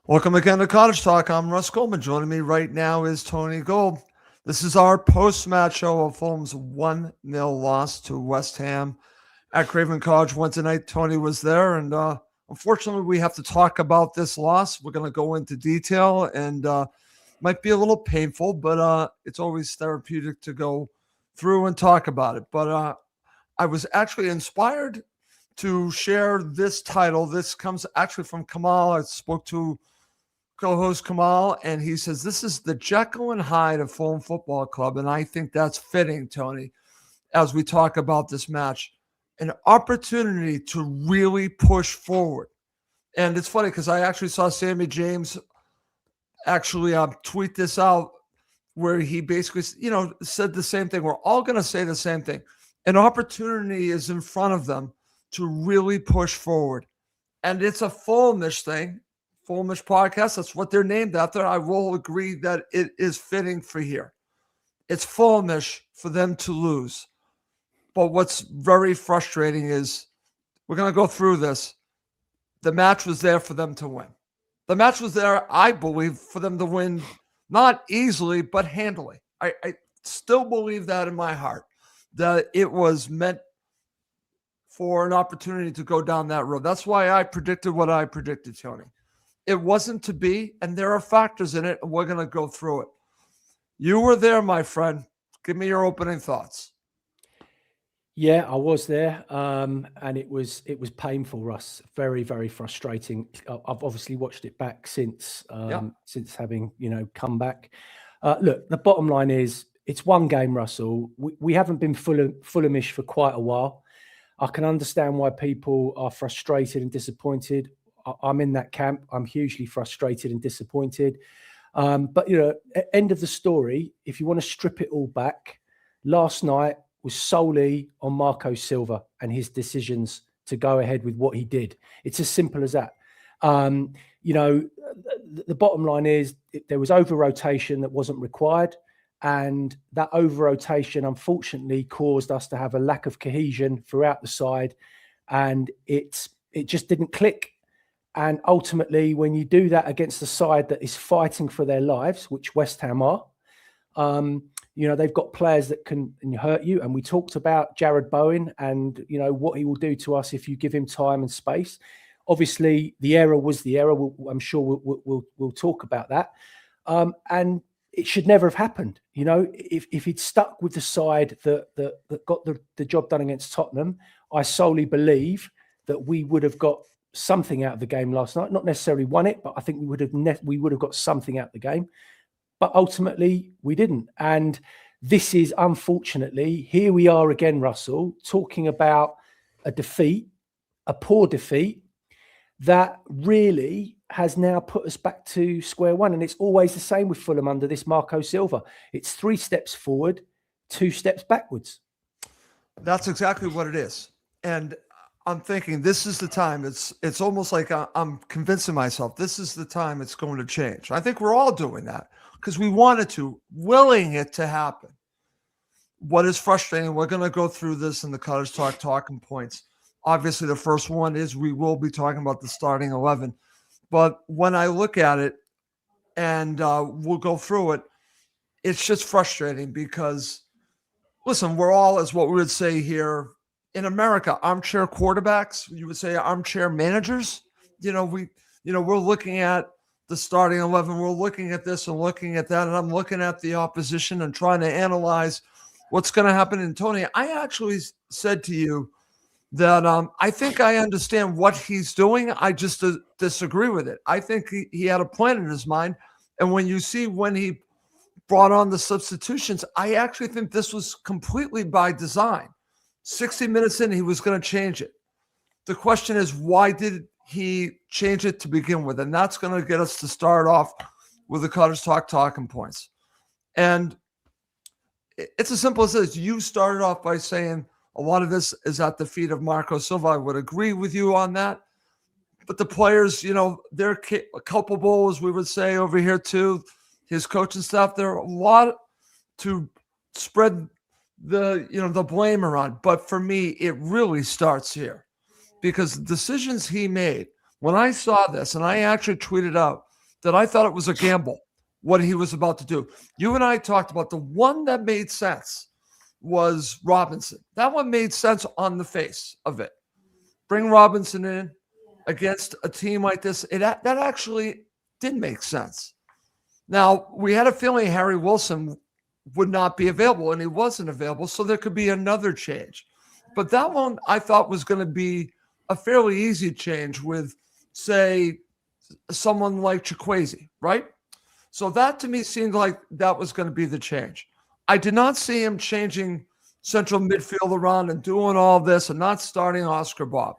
Welcome again to Cottage Talk. I'm Russ Goldman. Joining me right now is Tony Gold. This is our post-match show of Fulham's 1-0 loss to West Ham at Craven Cottage Wednesday night. Tony was there, and unfortunately, we have to talk about this loss. We're going to go into detail, and might be a little painful, but it's always therapeutic to go through and talk about it. But I was actually inspired to share this title. This comes actually from Kamal. I spoke to co-host Kamal, and he says this is the Jekyll and Hyde of Fulham Football Club, and I think that's fitting, Tony, as we talk about this match. An opportunity to really push forward. And it's funny because I actually saw Sammy James actually tweet this out where he basically, said the same thing. We're all going to say the same thing. An opportunity is in front of them to really push forward. And it's a Fulhamish thing. Fulhamish podcast. That's what they're named after. I will agree that it is fitting for here. It's Fulhamish for them to lose. But what's very frustrating is we're going to go through this. The match was there for them to win. The match was there, I believe, for them to win, not easily, but handily. I still believe that in my heart, that it was meant for an opportunity to go down that road. That's why I predicted what I predicted, Tony. It wasn't to be, and there are factors in it, and we're going to go through it. You were there, my friend. Give me your opening thoughts. Yeah, I was there, and it was painful, Russ. Very, very frustrating. I've obviously watched it back since having come back. Look, the bottom line is it's one game, Russell. We haven't been Fulhamish for quite a while. I can understand why people are frustrated and disappointed. I'm in that camp. I'm hugely frustrated and disappointed. But end of the story, if you want to strip it all back, last night was solely on Marco Silva and his decisions to go ahead with what he did. It's as simple as that. The bottom line is there was over-rotation that wasn't required, and that over-rotation, unfortunately, caused us to have a lack of cohesion throughout the side, and it just didn't click. And ultimately, when you do that against a side that is fighting for their lives, which West Ham are, they've got players that can hurt you. And we talked about Jared Bowen and, what he will do to us if you give him time and space. Obviously, the error was the error. I'm sure we'll talk about that. And it should never have happened. If he'd stuck with the side that got the job done against Tottenham, I solely believe that we would have got something out of the game last night. Not necessarily won it, but I think we would have got something out of the game. But ultimately, we didn't. And this is, unfortunately, here we are again, Russell, talking about a defeat, a poor defeat, that really has now put us back to square one. And it's always the same with Fulham under this Marco Silva. It's 3 steps forward, 2 steps backwards. That's exactly what it is. And I'm thinking this is the time. It's almost like I'm convincing myself this is the time it's going to change. I think we're all doing that because we wanted to, willing it to happen. What is frustrating, we're going to go through this in the Cottage Talk talking points. Obviously, the first one is we will be talking about the starting 11. But when I look at it, and we'll go through it, it's just frustrating because, listen, we're all, as what we would say here in America, armchair quarterbacks. You would say armchair managers. We're looking at the starting 11. We're looking at this and looking at that, and I'm looking at the opposition and trying to analyze what's going to happen. And Tony, I actually said to you that I think I understand what he's doing. I just disagree with it. I think he had a plan in his mind. And when you see when he brought on the substitutions, I actually think this was completely by design. 60 minutes in, he was going to change it. The question is, why did he change it to begin with? And that's going to get us to start off with the Cottage Talk talking points. And it's as simple as this. You started off by saying a lot of this is at the feet of Marco Silva. I would agree with you on that. But the players, they're culpable, as we would say over here too. His coaching staff, there are a lot to spread the blame around. But for me, it really starts here because the decisions he made, when I saw this, and I actually tweeted out that I thought it was a gamble what he was about to do. You and I talked about the one that made sense was Robinson. That one made sense on the face of it. Bring Robinson in against a team like this. That actually did make sense. Now, we had a feeling Harry Wilson would not be available, and he wasn't available, so there could be another change. But that one I thought was going to be a fairly easy change with, say, someone like Chikwueze, right? So that to me seemed like that was going to be the change. I did not see him changing central midfield around and doing all this and not starting Oscar Bob.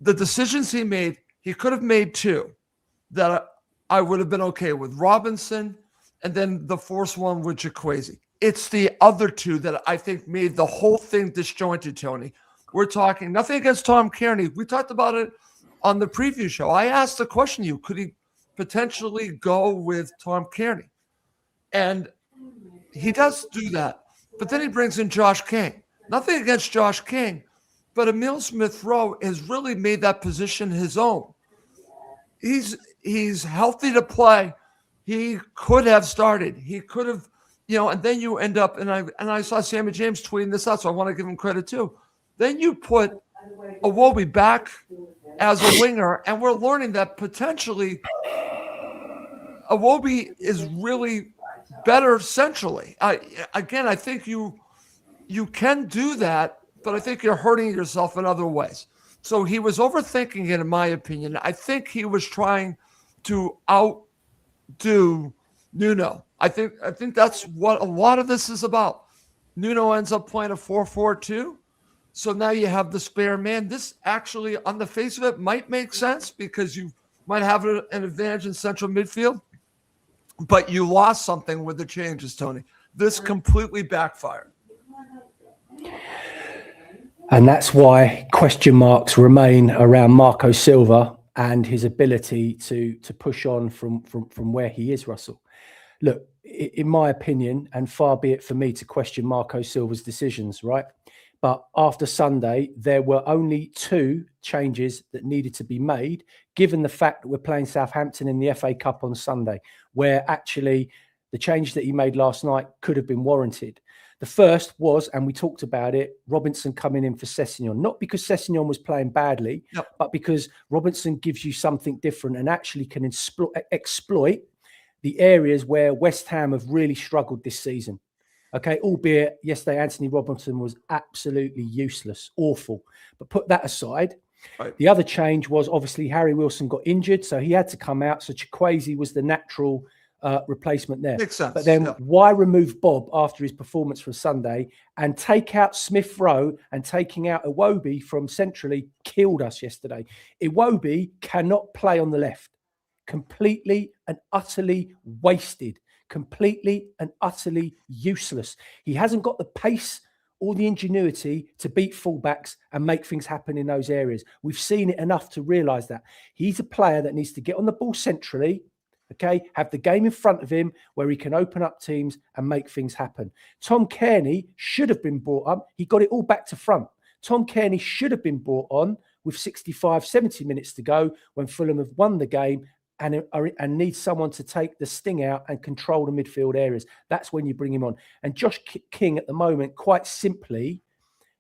The decisions he made, he could have made two that I would have been okay with. Robinson and then the fourth one with Chikwueze. It's the other two that I think made the whole thing disjointed, Tony. We're talking nothing against Tom Kearney. We talked about it on the preview show. I asked the question to you, could he potentially go with Tom Kearney? And he does do that. But then he brings in Josh King. Nothing against Josh King, but Emile Smith-Rowe has really made that position his own. He's healthy to play. He could have started. He could have, and then you end up, and I saw Sammy James tweeting this out, so I want to give him credit too. Then you put Iwobi back as a winger, and we're learning that potentially Iwobi is really better centrally. I think you can do that, but I think you're hurting yourself in other ways. So he was overthinking it, in my opinion. I think he was trying to outdo Nuno. I think that's what a lot of this is about. Nuno ends up playing a 4-4-2. So now you have the spare man. This actually, on the face of it, might make sense because you might have an advantage in central midfield. But you lost something with the changes, Tony. This completely backfired. And that's why question marks remain around Marco Silva and his ability to push on from where he is, Russell. Look, in my opinion, and far be it for me to question Marco Silva's decisions, right? But after Sunday, there were only two changes that needed to be made, given the fact that we're playing Southampton in the FA Cup on Sunday, where actually the change that he made last night could have been warranted. The first was, and we talked about it, Robinson coming in for Sessegnon, not because Sessegnon was playing badly, but because Robinson gives you something different and actually can exploit the areas where West Ham have really struggled this season. Okay, albeit yesterday Anthony Robinson was absolutely useless, awful. But put that aside, right. The other change was obviously Harry Wilson got injured, so he had to come out. So Chikwueze was the natural replacement there. Makes sense. But then why remove Bob after his performance from Sunday and take out Smith-Rowe and taking out Iwobi from centrally killed us yesterday. Iwobi cannot play on the left. Completely and utterly wasted. Completely and utterly useless. He hasn't got the pace or the ingenuity to beat fullbacks and make things happen in those areas. We've seen it enough to realise that. He's a player that needs to get on the ball centrally, okay, have the game in front of him where he can open up teams and make things happen. Tom Kearney should have been brought up. He got it all back to front. Tom Kearney should have been brought on with 65, 70 minutes to go when Fulham have won the game and need someone to take the sting out and control the midfield areas. That's when you bring him on. And Josh King at the moment, quite simply,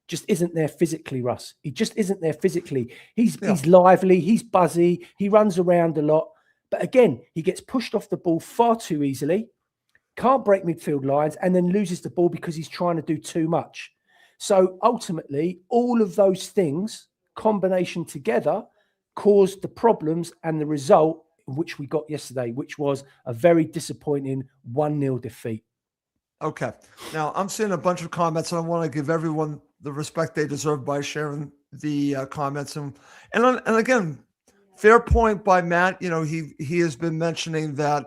just isn't there physically, Russ. He just isn't there physically. He's lively, he's buzzy, he runs around a lot. But again, he gets pushed off the ball far too easily, can't break midfield lines, and then loses the ball because he's trying to do too much. So ultimately, all of those things, combination together, caused the problems and the result which we got yesterday, which was a very disappointing 1-0 defeat. Okay. Now, I'm seeing a bunch of comments, and I want to give everyone the respect they deserve by sharing the comments. And again, fair point by Matt. He has been mentioning that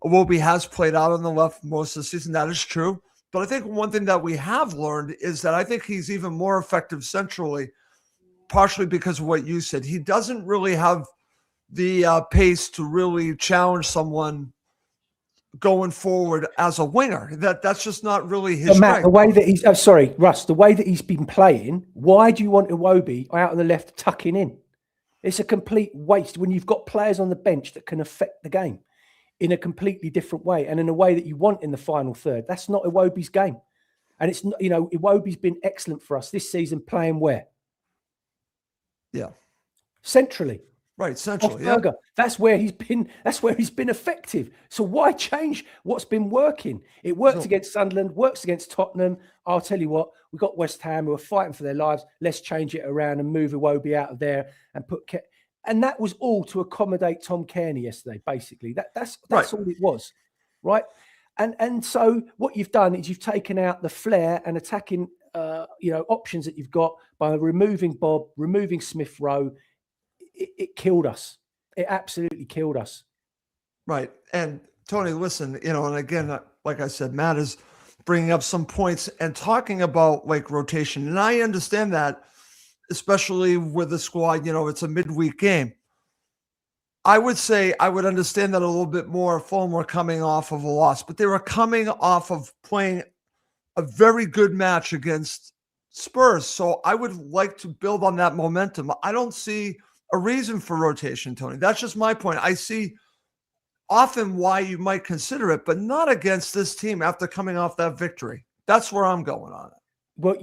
Iwobi has played out on the left most of the season. That is true. But I think one thing that we have learned is that I think he's even more effective centrally, partially because of what you said. He doesn't really have the pace to really challenge someone going forward as a winger. That's just not really his strength. Matt, the way that he's Russ, the way that he's been playing, why do you want Iwobi out on the left tucking in? It's a complete waste when you've got players on the bench that can affect the game in a completely different way and in a way that you want in the final third. That's not Iwobi's game. And it's not, Iwobi's been excellent for us this season playing where? Yeah. Centrally. Right, centrally. Yeah. That's where he's been effective. So why change what's been working? It worked against Sunderland, works against Tottenham. I'll tell you what, we've got West Ham who are fighting for their lives. Let's change it around and move Iwobi out of there and and that was all to accommodate Tom Cairney yesterday, basically. That's right. All it was. Right. And so what you've done is you've taken out the flair and attacking options that you've got by removing Bob, removing Smith Rowe. It killed us. It absolutely killed us. Right. And Tony, listen, and again, like I said, Matt is bringing up some points and talking about like rotation. And I understand that, especially with the squad, it's a midweek game. I would say I would understand that a little bit more if Fulham were coming off of a loss, but they were coming off of playing a very good match against Spurs. So I would like to build on that momentum. I don't see a reason for rotation, Tony. That's just my point. I see often why you might consider it, but not against this team after coming off that victory. That's where I'm going on it. Well,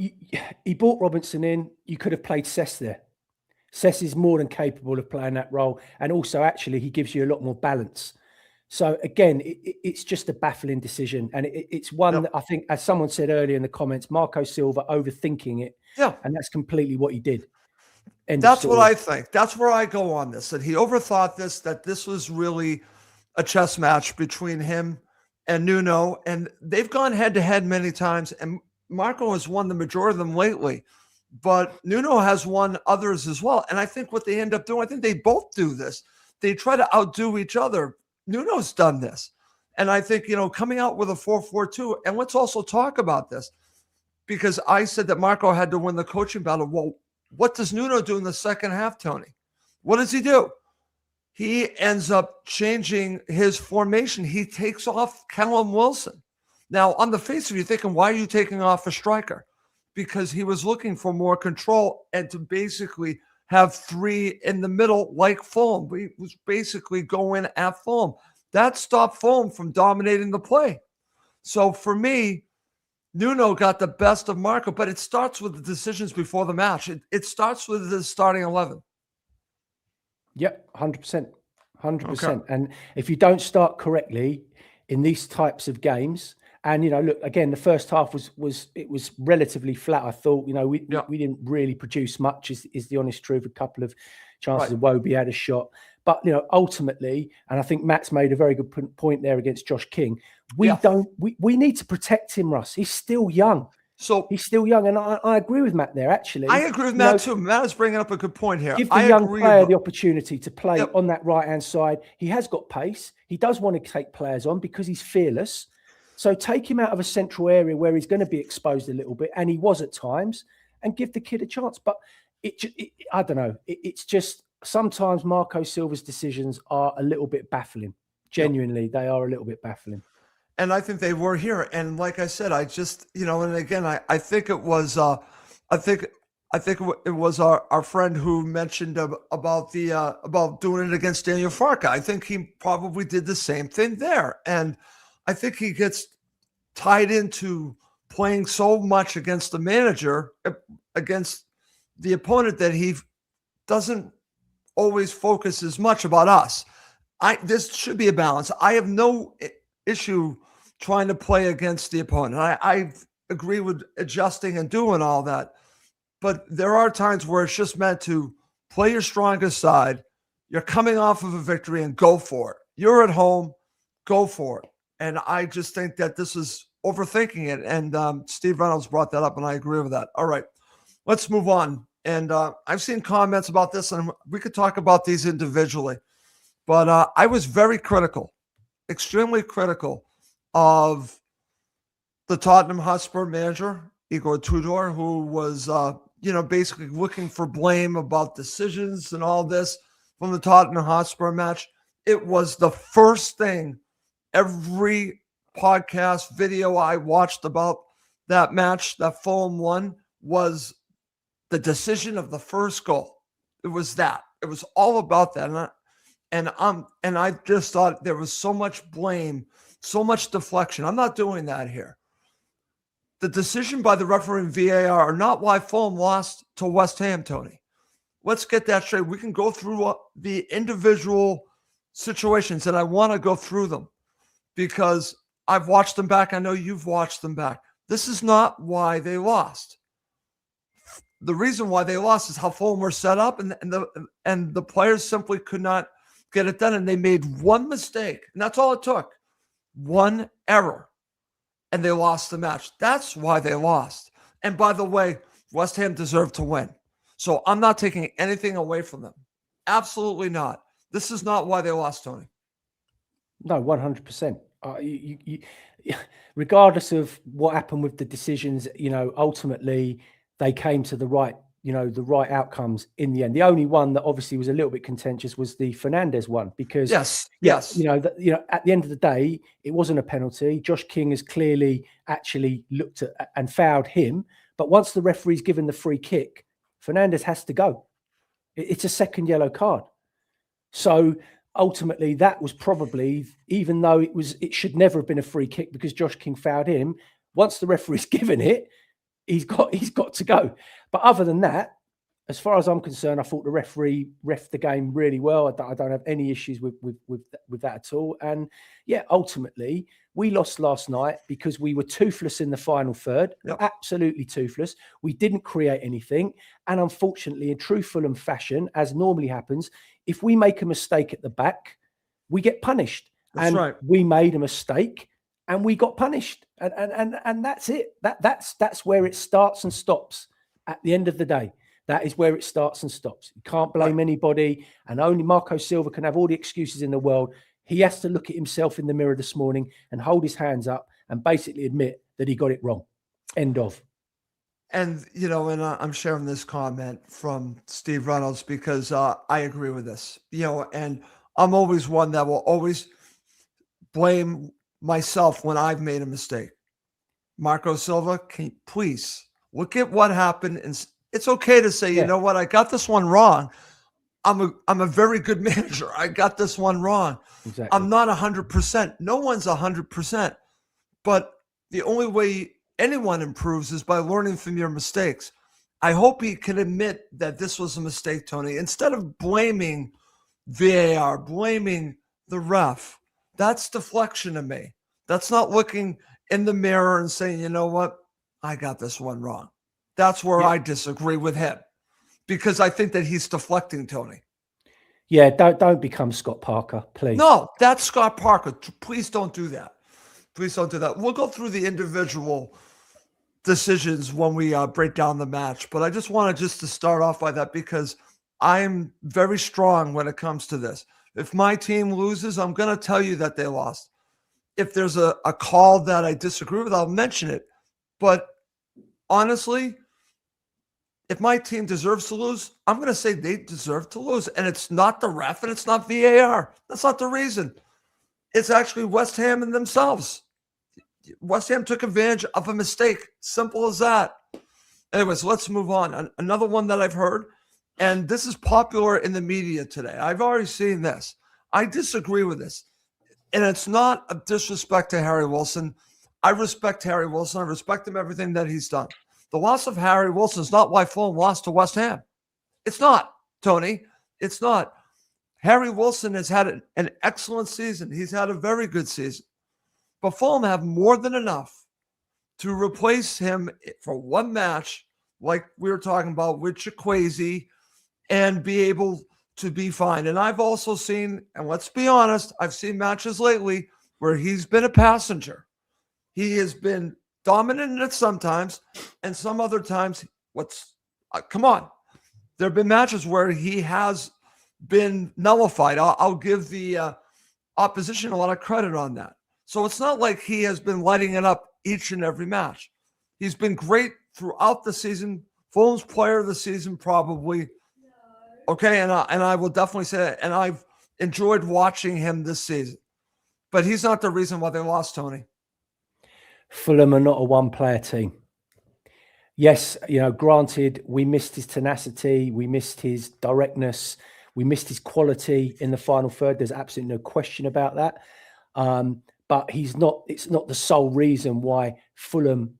he brought Robinson in. You could have played Cess there. Cess is more than capable of playing that role. And also, actually, he gives you a lot more balance. So, again, it's just a baffling decision. And it's one that I think, as someone said earlier in the comments, Marco Silva overthinking it. Yeah. And that's completely what he did. That's what I think. That's where I go on this, that he overthought this, that this was really a chess match between him and Nuno. And they've gone head-to-head many times. And Marco has won the majority of them lately. But Nuno has won others as well. And I think what they end up doing, I think they both do this. They try to outdo each other. Nuno's done this. And I think, coming out with a 4-4-2, and let's also talk about this, because I said that Marco had to win the coaching battle. Well, what does Nuno do in the second half, Tony? What does he do? He ends up changing his formation. He takes off Callum Wilson. Now, on the face of it, you're thinking, why are you taking off a striker? Because he was looking for more control and to basically have three in the middle like Fulham. He was basically going at Fulham. That stopped Fulham from dominating the play. So for me, Nuno got the best of Marco, but it starts with the decisions before the match. It starts with the starting 11. Yep, 100%. 100%. Okay. And if you don't start correctly in these types of games, and, look, again, the first half was relatively flat. I thought, we didn't really produce much is the honest truth. A couple of chances of Iwobi had a shot. But, ultimately, and I think Matt's made a very good point there against Josh King, we need to protect him, Russ. He's still young. So he's still young. And I agree with Matt there, actually. I agree with Matt too. Matt is bringing up a good point here. Give the young player the opportunity to play on that right-hand side. He has got pace. He does want to take players on because he's fearless. So take him out of a central area where he's going to be exposed a little bit, and he was at times, and give the kid a chance. But I don't know. It's just sometimes Marco Silva's decisions are a little bit baffling. Genuinely, they are a little bit baffling. And I think they were here. And like I said, I just, and again, I think it was, I think it was our friend who mentioned about doing it against Daniel Farke. I think he probably did the same thing there. And I think he gets tied into playing so much against the manager, against the opponent, that he doesn't always focus as much about us. This should be a balance. I have no issue trying to play against the opponent. I agree with adjusting and doing all that. But there are times where it's just meant to play your strongest side. You're coming off of a victory and go for it. You're at home, go for it. And I just think that this is overthinking it. And Steve Reynolds brought that up, and I agree with that. All right, let's move on. And I've seen comments about this, and we could talk about these individually. But I was very critical, extremely critical of the Tottenham Hotspur manager, Igor Tudor, who was, basically looking for blame about decisions and all this from the Tottenham Hotspur match. It was the first thing every podcast video I watched about that match that Fulham won was the decision of the first goal. It was that. It was all about that. And I just thought there was so much blame, so much deflection. I'm not doing that here. The decision by the referee in VAR are not why Fulham lost to West Ham, Tony. Let's get that straight. We can go through the individual situations, and I want to go through them because I've watched them back. I know you've watched them back. This is not why they lost. The reason why they lost is how Fulham were set up, and the players simply could not get it done, and they made one mistake, and that's all it took. One error, and they lost the match. That's why they lost. And by the way, West Ham deserved to win. So I'm not taking anything away from them. Absolutely not. This is not why they lost, Tony. No, 100%. Regardless of what happened with the decisions, ultimately they came to the right outcomes in the end. The only one that obviously was a little bit contentious was the Fernandes one, because yes, at the end of the day, it wasn't a penalty. Josh King has clearly actually looked at and fouled him, but once the referee's given the free kick, Fernandes has to go. It's a second yellow card. So ultimately, that was probably, even though it should never have been a free kick because Josh King fouled him. Once the referee's given it, he's got to go. But other than that, as far as I'm concerned, I thought the referee reffed the game really well. I don't have any issues with that at all. And yeah, ultimately, we lost last night because we were toothless in the final third. Yep. Absolutely toothless. We didn't create anything. And unfortunately, in true Fulham fashion, as normally happens, if we make a mistake at the back, we get punished. That's right. We made a mistake and we got punished. And that's it. That's where it starts and stops at the end of the day. That is where it starts and stops. You can't blame anybody, and only Marco Silva can have all the excuses in the world. He has to look at himself in the mirror this morning and hold his hands up and basically admit that he got it wrong. End of. And, and I'm sharing this comment from Steve Reynolds because I agree with this, and I'm always one that will always blame myself when I've made a mistake. Marco Silva, can you please look at what happened? And it's okay to say, you know what, I got this one wrong. I'm a very good manager. I got this one wrong. Exactly. I'm not 100%. No one's 100%. But the only way anyone improves is by learning from your mistakes. I hope he can admit that this was a mistake, Tony. Instead of blaming VAR, blaming the ref, that's deflection to me. That's not looking in the mirror and saying, you know what, I got this one wrong. That's where I disagree with him, because I think that he's deflecting, Tony. Yeah, don't become Scott Parker, please. No, that's Scott Parker. Please don't do that. Please don't do that. We'll go through the individual decisions when we break down the match, but I just wanted to start off by that because I'm very strong when it comes to this. If my team loses, I'm going to tell you that they lost. If there's a call that I disagree with, I'll mention it. But honestly, if my team deserves to lose, I'm going to say they deserve to lose. And it's not the ref and it's not VAR. That's not the reason. It's actually West Ham and themselves. West Ham took advantage of a mistake. Simple as that. Anyways, let's move on. Another one that I've heard, and this is popular in the media today. I've already seen this. I disagree with this. And it's not a disrespect to Harry Wilson. I respect Harry Wilson. I respect him, everything that he's done. The loss of Harry Wilson is not why Fulham lost to West Ham. It's not, Tony. It's not. Harry Wilson has had an excellent season. He's had a very good season. But Fulham have more than enough to replace him for one match, like we were talking about with Chikwueze, and be able to be fine. And I've also seen, and let's be honest, I've seen matches lately where he's been a passenger. He has been dominant at sometimes, and some other times, come on. There have been matches where he has been nullified. I'll give the opposition a lot of credit on that. So it's not like he has been lighting it up each and every match. He's been great throughout the season. Fulham's player of the season, probably. Okay, and I will definitely say that. And I've enjoyed watching him this season. But he's not the reason why they lost, Tony. Fulham are not a one-player team. Yes, granted, we missed his tenacity. We missed his directness. We missed his quality in the final third. There's absolutely no question about that. But it's not the sole reason why Fulham,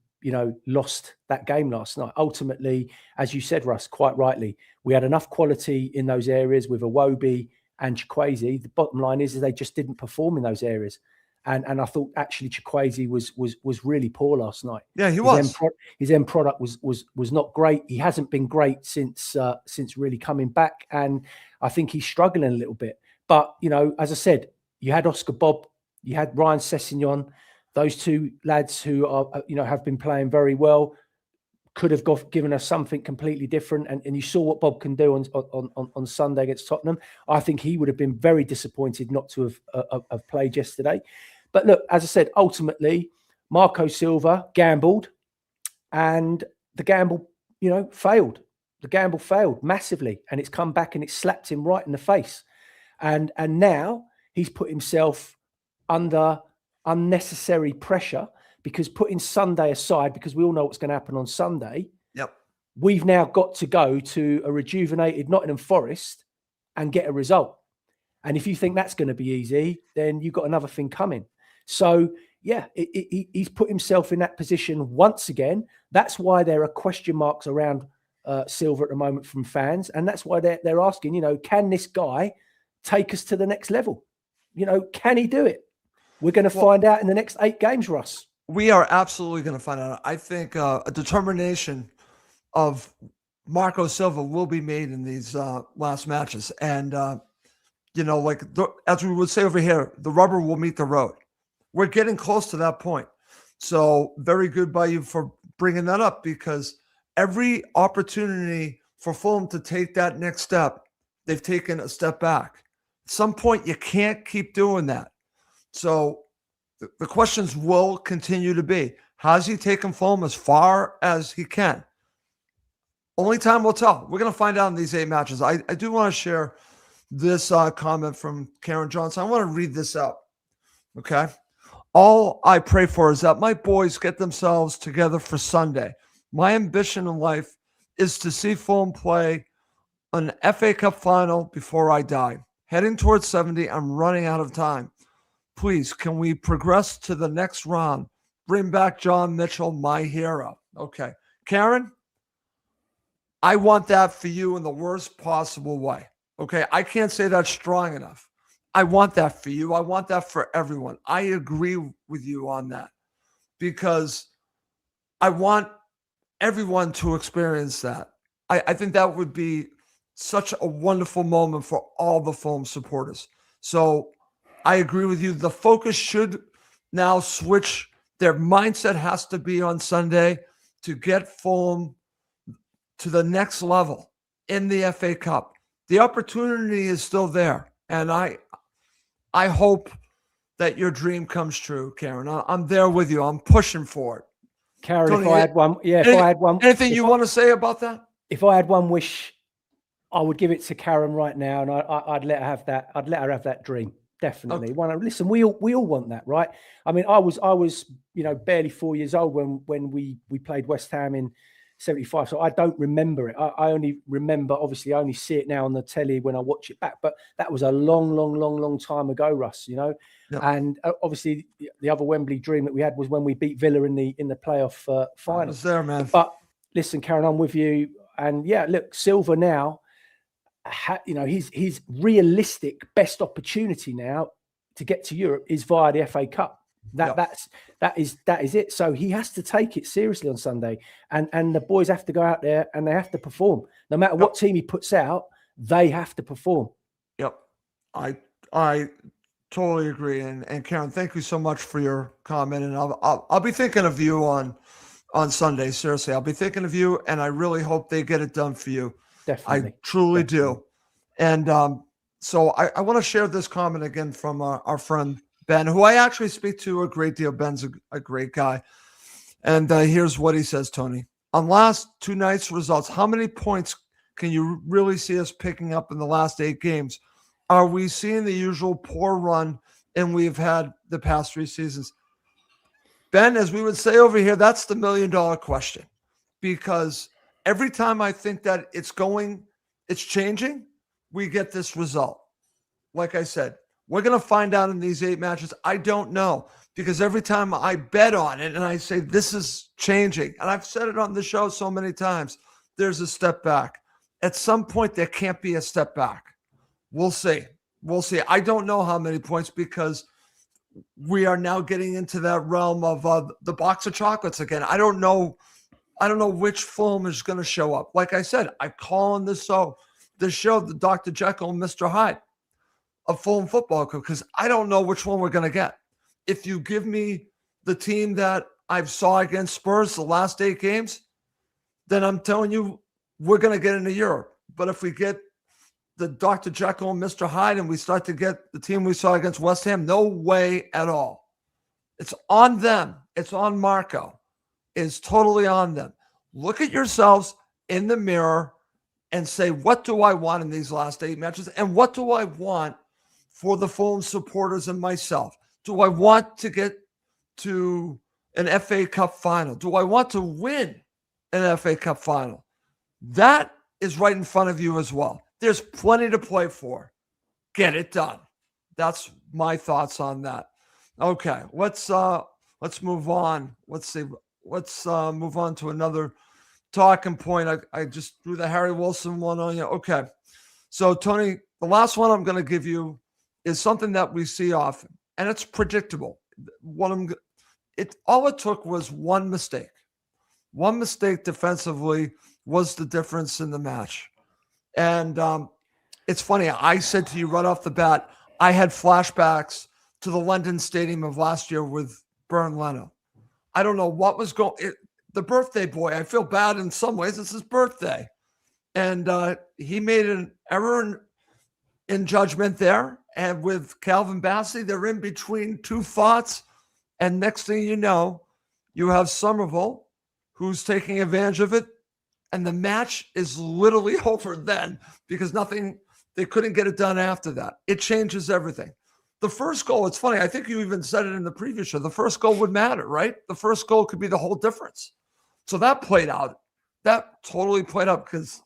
lost that game last night. Ultimately, as you said, Russ, quite rightly, we had enough quality in those areas with Iwobi and Chukwueze. The bottom line is they just didn't perform in those areas. And I thought actually Chukwueze was really poor last night. Yeah, he was. His end product was not great. He hasn't been great since really coming back, and I think he's struggling a little bit. But as I said, you had Oscar Bob, you had Ryan Sessegnon, those two lads who are have been playing very well. Could have given us something completely different, and you saw what Bob can do on Sunday against Tottenham. I think he would have been very disappointed not to have played yesterday. But look, as I said, ultimately, Marco Silva gambled, and the gamble, failed. The gamble failed massively, and it's come back and it's slapped him right in the face. And now he's put himself under unnecessary pressure, because putting Sunday aside, because we all know what's going to happen on Sunday, we've now got to go to a rejuvenated Nottingham Forest and get a result. And if you think that's going to be easy, then you've got another thing coming. So, yeah, he's put himself in that position once again. That's why there are question marks around Silva at the moment from fans. And that's why they're asking, can this guy take us to the next level? Can he do it? We're going to find out in the next 8 games, Russ. We are absolutely going to find out. I think a determination of Marco Silva will be made in these last matches. And, as we would say over here, the rubber will meet the road. We're getting close to that point. So very good by you for bringing that up, because every opportunity for Fulham to take that next step, they've taken a step back. At some point, you can't keep doing that. So the questions will continue to be, has he taken Fulham as far as he can? Only time will tell. We're going to find out in these 8 matches. I do want to share this comment from Karen Johnson. I want to read this out. Okay. All I pray for is that my boys get themselves together for Sunday. My ambition in life is to see Fulham play an FA Cup final before I die. Heading towards 70, I'm running out of time. Please, can we progress to the next round? Bring back John Mitchell, my hero. Okay. Karen, I want that for you in the worst possible way. Okay. I can't say that strong enough. I want that for you. I want that for everyone. I agree with you on that, because I want everyone to experience that. I think that would be such a wonderful moment for all the Fulham supporters. So I agree with you. The focus should now switch. Their mindset has to be on Sunday to get Fulham to the next level in the FA Cup. The opportunity is still there. And I hope that your dream comes true, Karen. I'm there with you. I'm pushing for it. Karen, Tony, if I had one, anything you want to say about that? If I had one wish, I would give it to Karen right now, and I'd let her have that. I'd let her have that dream. Definitely. Okay. Listen, we all want that, right? I mean, I was barely 4 years old when we played West Ham in 75, so I don't remember it. I only remember, obviously, I only see it now on the telly when I watch it back. But that was a long time ago, Russ. Yep. And obviously the other Wembley dream that we had was when we beat Villa in the playoff final. I was there, man. But listen, Karen, I'm with you. And yeah, look, Silva now, his realistic best opportunity now to get to Europe is via the FA Cup. That is it. So he has to take it seriously on Sunday, and the boys have to go out there and they have to perform. No matter what team he puts out, they have to perform. Yep, I totally agree. And Karen, thank you so much for your comment. And I'll be thinking of you on Sunday. Seriously, I'll be thinking of you, and I really hope they get it done for you. Definitely, I truly do. And so I want to share this comment again from our friend Ben, who I actually speak to a great deal. Ben's a great guy. And here's what he says, Tony. On last 2 nights' results, how many points can you really see us picking up in the last 8 games? Are we seeing the usual poor run and we've had the past 3 seasons? Ben, as we would say over here, that's the $1 million question. Because every time I think that it's changing, we get this result. Like I said, we're going to find out in these 8 matches. I don't know, because every time I bet on it and I say this is changing, and I've said it on the show so many times, there's a step back. At some point, there can't be a step back. We'll see. We'll see. I don't know how many points, because we are now getting into that realm of the box of chocolates again. I don't know which Fulham is going to show up. Like I said, I call on this show the Dr. Jekyll and Mr. Hyde of Fulham Football Club, because I don't know which one we're going to get. If you give me the team that I saw against Spurs the last 8 games, then I'm telling you we're going to get into Europe. But if we get the Dr. Jekyll and Mr. Hyde and we start to get the team we saw against West Ham, no way at all. It's on them. It's on Marco. It's totally on them. Look at yourselves in the mirror and say, what do I want in these last 8 matches? And what do I want for the Fulham supporters and myself? Do I want to get to an FA Cup final? Do I want to win an FA Cup final? That is right in front of you as well. There's plenty to play for. Get it done. That's my thoughts on that. Okay, let's move on. Let's see. Let's move on to another talking point. I just threw the Harry Wilson one on you. Okay. So, Tony, the last one I'm going to give you is something that we see often, and it's predictable. All it took was one mistake. One mistake defensively was the difference in the match. And it's funny. I said to you right off the bat, I had flashbacks to the London Stadium of last year with Bernd Leno. I don't know what was the birthday boy. I feel bad in some ways. It's his birthday. And he made an error in judgment there. And with Calvin Bassey, they're in between 2 thoughts. And next thing you know, you have Somerville, who's taking advantage of it. And the match is literally over then, because they couldn't get it done after that. It changes everything. The first goal, it's funny, I think you even said it in the previous show, the first goal would matter, right? The first goal could be the whole difference. So that played out. That totally played out, because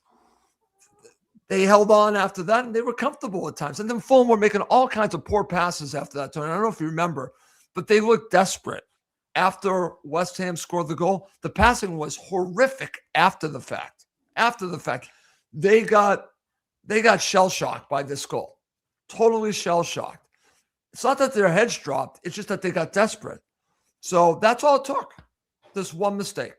they held on after that and they were comfortable at times. And then Fulham were making all kinds of poor passes after that, Tony. I don't know if you remember, but they looked desperate. After West Ham scored the goal, the passing was horrific after the fact. After the fact, they got shell-shocked by this goal. Totally shell-shocked. It's not that their heads dropped. It's just that they got desperate. So that's all it took. This one mistake.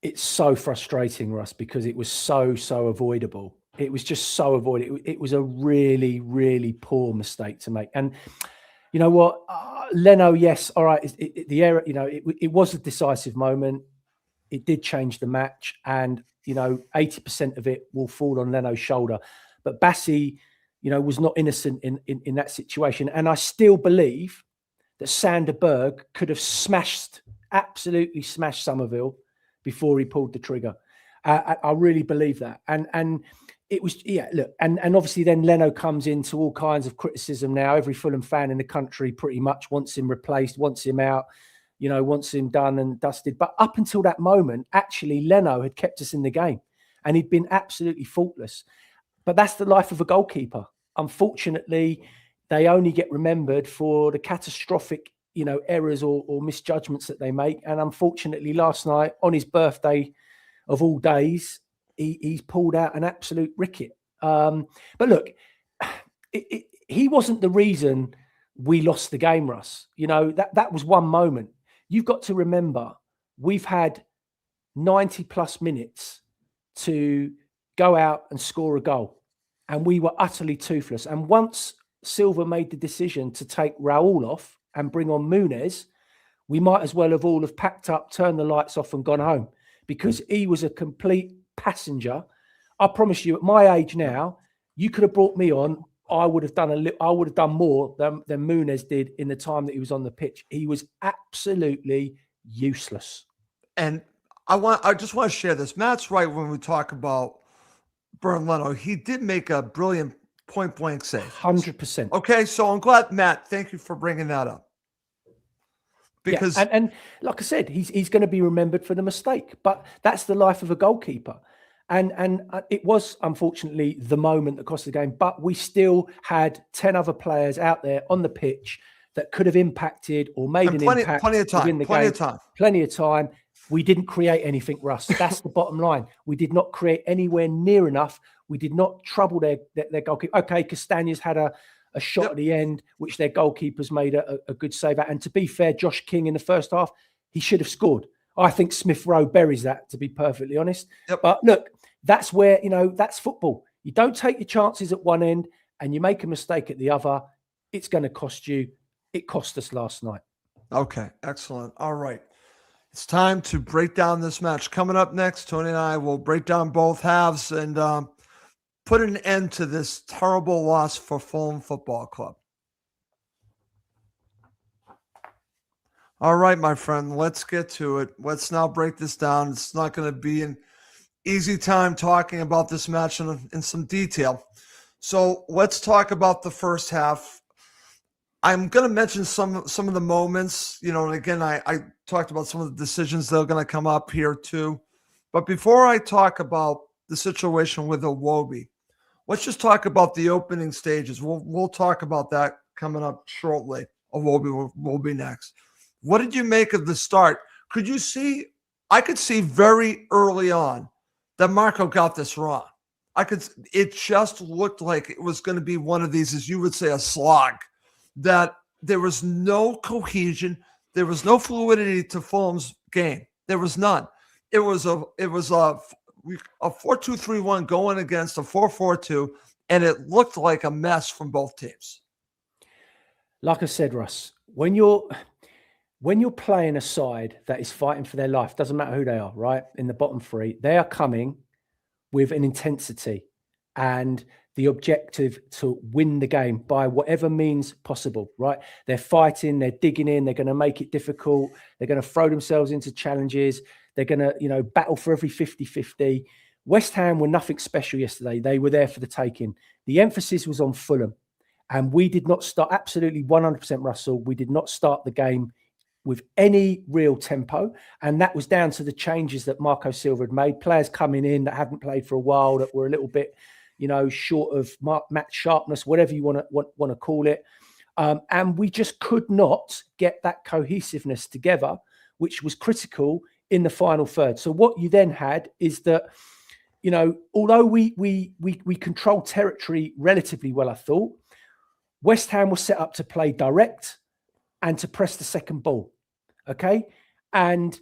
It's so frustrating, Russ, because it was so avoidable. It was just so avoidable. It was a really, really poor mistake to make. And you know what? Leno, yes, all right. The error, it was a decisive moment. It did change the match. And, 80% of it will fall on Leno's shoulder. But Bassey, was not innocent in that situation. And I still believe that Sander Berg could have absolutely smashed Somerville before he pulled the trigger. I really believe that. And it was, look, and obviously then Leno comes into all kinds of criticism now. Every Fulham fan in the country pretty much wants him replaced, wants him out, wants him done and dusted. But up until that moment, actually, Leno had kept us in the game and he'd been absolutely faultless. But that's the life of a goalkeeper. Unfortunately, they only get remembered for the catastrophic, errors or misjudgments that they make. And unfortunately, last night on his birthday of all days, he's pulled out an absolute ricket. But look, he wasn't the reason we lost the game, Russ. That was one moment. You've got to remember, we've had 90 plus minutes to go out and score a goal. And we were utterly toothless. And once Silva made the decision to take Raul off and bring on Muniz, we might as well have all have packed up, turned the lights off and gone home, because he was a complete passenger. I promise you, at my age now, you could have brought me on. I would have done more than Muniz did in the time that he was on the pitch. He was absolutely useless. And I just want to share this. Matt's right when we talk about Bernd Leno. He did make a brilliant point-blank save. 100%. Okay, so I'm glad, Matt, thank you for bringing that up. Because and like I said, he's going to be remembered for the mistake. But that's the life of a goalkeeper. And it was, unfortunately, the moment that cost the game, but we still had 10 other players out there on the pitch that could have impacted or made an impact plenty of to win time. the Plenty game. of time. Plenty of time. We didn't create anything, Russ. That's the bottom line. We did not create anywhere near enough. We did not trouble their goalkeeper. Okay, Castaña's had a shot at the end, which their goalkeepers made a good save at. And to be fair, Josh King in the first half, he should have scored. I think Smith Rowe buries that, to be perfectly honest. But look, that's where, that's football. You don't take your chances at one end and you make a mistake at the other. It's going to cost you. It cost us last night. Okay, excellent. All right. It's time to break down this match. Coming up next, Tony and I will break down both halves and put an end to this terrible loss for Fulham Football Club. All right, my friend, let's get to it. Let's now break this down. It's not going to be an easy time talking about this match in some detail. So let's talk about the first half. I'm going to mention some of the moments, and again, I talked about some of the decisions that are going to come up here too. But before I talk about the situation with Iwobi, let's just talk about the opening stages. We'll talk about that coming up shortly. Iwobi will be next. What did you make of the start? Could you see? I could see very early on that Marco got this wrong. It just looked like it was going to be one of these, as you would say, a slog, that there was no cohesion. There was no fluidity to Fulham's game. There was none. It was a 4-2-3-1 going against a 4-4-2, and it looked like a mess from both teams. Like I said, Russ, when you're playing a side that is fighting for their life, doesn't matter who they are, right? In the bottom three, they are coming with an intensity and the objective to win the game by whatever means possible, right? They're fighting, they're digging in, they're going to make it difficult. They're going to throw themselves into challenges. They're going to, battle for every 50-50. West Ham were nothing special yesterday. They were there for the taking. The emphasis was on Fulham. And we did not start, absolutely 100% Russell, we did not start the game with any real tempo. And that was down to the changes that Marco Silva had made. Players coming in that hadn't played for a while, that were a little bit, short of match sharpness, whatever you want to call it. And we just could not get that cohesiveness together, which was critical in the final third. So what you then had is that, although we controlled territory relatively well, I thought, West Ham was set up to play direct and to press the second ball. Okay. And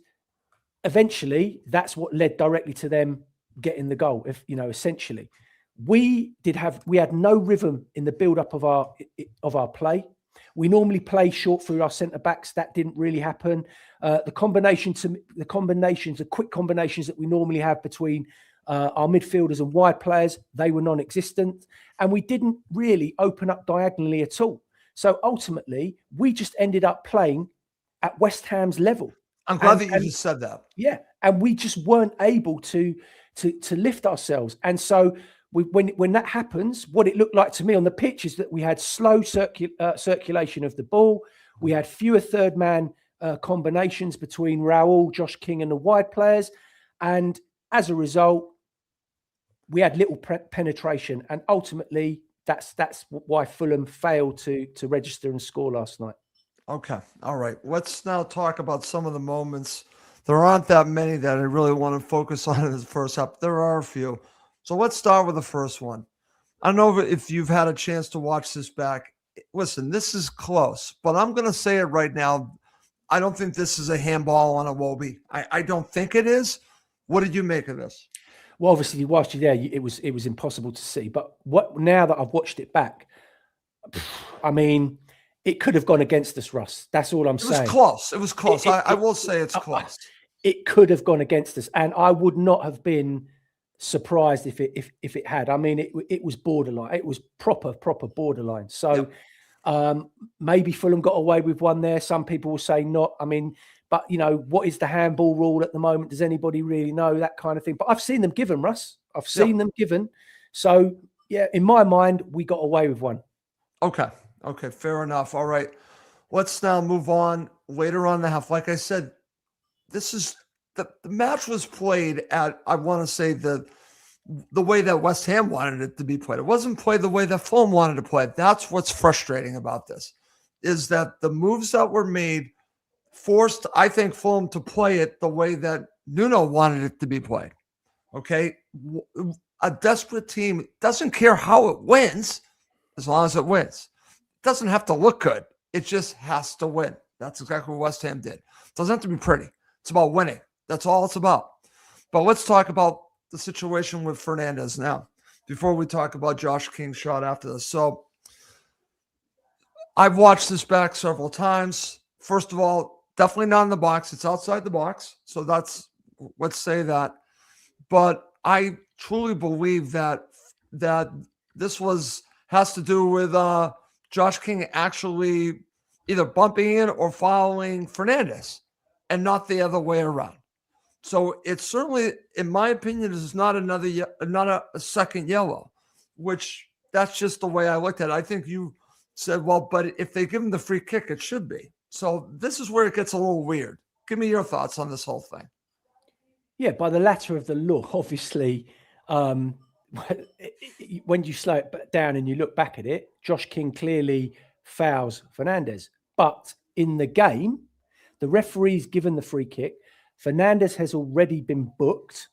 eventually that's what led directly to them getting the goal. Essentially we had no rhythm in the build-up of our play. We normally play short through our centre backs. That didn't really happen. The quick combinations that we normally have between our midfielders and wide players, they were non-existent. And we didn't really open up diagonally at all. So ultimately, we just ended up playing at West Ham's level. I'm glad that you just said that. Yeah. And we just weren't able to lift ourselves. And so when that happens, what it looked like to me on the pitch is that we had slow circulation of the ball. We had fewer third man combinations between Raul, Josh King and the wide players. And as a result, we had little penetration. And ultimately, that's why Fulham failed to register and score last night. Okay. All right. Let's now talk about some of the moments. There aren't that many that I really want to focus on in the first half. There are a few. So let's start with the first one. I don't know if you've had a chance to watch this back. Listen, this is close, but I'm going to say it right now. I don't think this is a handball on Iwobi. I don't think it is. What did you make of this? Well, obviously, whilst you're there, it was impossible to see. But now that I've watched it back, I mean, it could have gone against us, Russ. That's all I'm saying. It was close. It was close. I will say it's close. It could have gone against us, and I would not have been surprised if it had. I mean, it was borderline. It was proper borderline. So maybe Fulham got away with one there. Some people will say not. I mean, but what is the handball rule at the moment? Does anybody really know? That kind of thing. But I've seen them given, Russ. I've seen them given. So yeah, in my mind, we got away with one. Okay, fair enough. All right, let's now move on. Later on in the half, like I said, this is the match was played at, I want to say, the the way that West Ham wanted it to be played. It wasn't played the way that Fulham wanted to play it. That's what's frustrating about this, is that the moves that were made forced, I think, Fulham to play it the way that Nuno wanted it to be played. Okay? A desperate team doesn't care how it wins as long as it wins. It doesn't have to look good. It just has to win. That's exactly what West Ham did. It doesn't have to be pretty. It's about winning. That's all it's about. But let's talk about the situation with Fernandez now, before we talk about Josh King's shot after this. So I've watched this back several times. First of all, definitely not in the box. It's outside the box. So let's say that. But I truly believe that this has to do with Josh King actually either bumping in or following Fernandez, and not the other way around. So it's certainly, in my opinion, is not a second yellow, which that's just the way I looked at it. I think you said, well, but if they give him the free kick, it should be. So this is where it gets a little weird. Give me your thoughts on this whole thing. Yeah, by the latter of the law, obviously, when you slow it down and you look back at it, Josh King clearly fouls Fernandez. But in the game, the referee's given the free kick. Fernandez has already been booked.